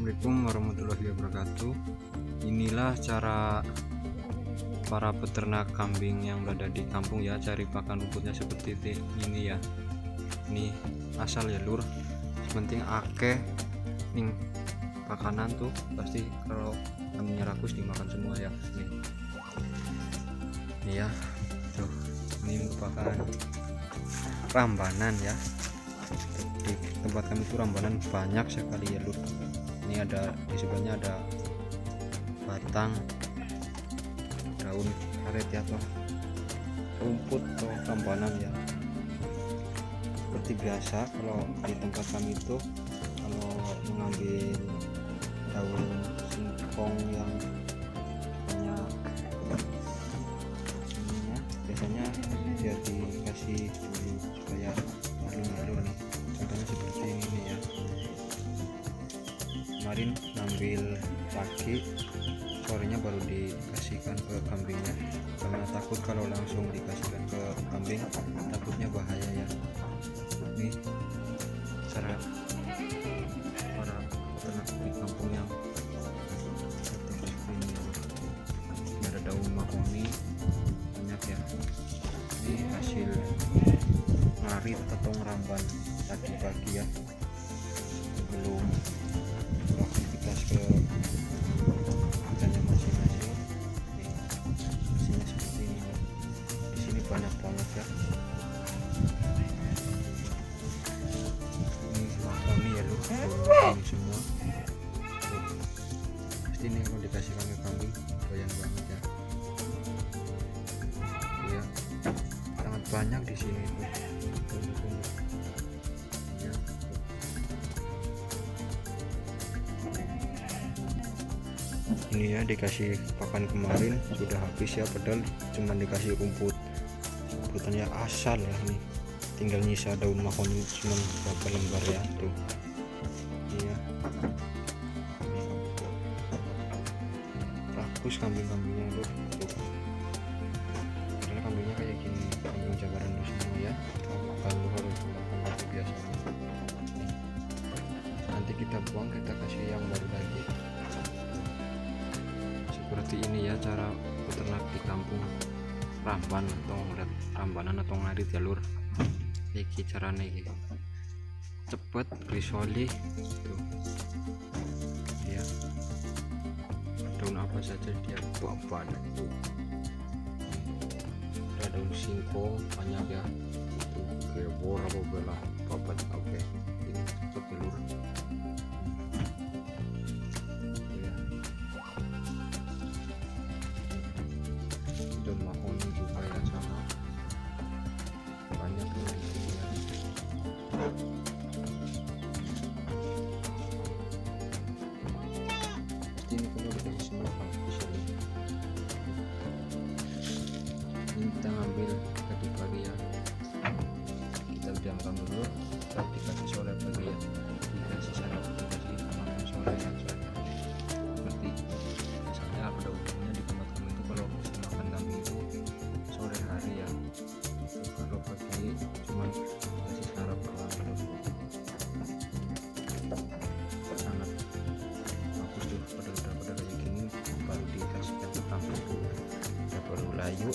Assalamualaikum warahmatullahi wabarakatuh. Inilah cara para peternak kambing yang berada di kampung ya, cari pakan rumputnya seperti ini ya. Ini asal ya lur, penting akeh ning pakanan tuh pasti kalau kambingnya rakus dimakan semua ya. Ini ya tuh, ini merupakan rambanan ya. Di tempat kami itu rambanan banyak sekali ya lur. Ini ada di sebelahnya ada batang daun karet ya, atau rumput atau rambanan ya. Seperti biasa kalau di tempat kami itu kalau mengambil daun singkong yang banyak ininya, biasanya dia dikasih dulu supaya halus nih. Contohnya seperti ini nih ya. Kemarin ngambil pagi, sorenya baru dikasihkan ke kambingnya karena takut kalau langsung dikasihkan ke kambing takutnya bahaya ya. Ini cara para peternak di kampung yang seperti ini. Ini ada daun mahoni banyak ya. Ini hasil ngarit atau ngeramban tadi pagi ya, sebelum aktivitas ke kandangnya masing-masing. Ini hasilnya seperti ini ya. Di sini banyak banget ya. Ini mahoni ya lur, ini semua tuh. Pasti ini kalau dikasihkan ke kambing doyan banget ya. Tuh ya, sangat banyak di sini tuh. Ya, ini ya dikasih pakan kemarin sudah habis ya, padahal cuma dikasih rumputannya asal ya. Ini tinggal nyisa daun mahoni cuma beberapa lembar ya tuh. Iya, rakus kambing-kambingnya tuh. Karena kambingnya kayak gini, kambing Jabaran semua ya. Kalau harus makan biasa. Nanti kita buang, kita kasih yang baru lagi. Seperti ini ya cara peternak di kampung rambanan atau ngarit ya lur. Iki caranya iki cepet brisoli tuh ya. Daun apa saja dia bapak tuh. Ada daun singkong banyak ya, itu kebor apa belah bapak. Oke, ini cepet ya lur. Daun mahoni juga ya, sama banyak ya. Pasti ini perlu dikasih semua habis ya. Ini kita ngambil tadi pagi ya, kita diamkan dulu, kita dikasih sore pagi ya, dikasih sarapan, dikasih makan sore ya. Seperti misalnya pada umumnya di tempat kami itu kalau kasih makan kambing itu sore hari ya. Kalau pagi cuman kasih sarapan sangat bagus tuh. Pada kayak gini baru dikasihkan ke kambing, baru layu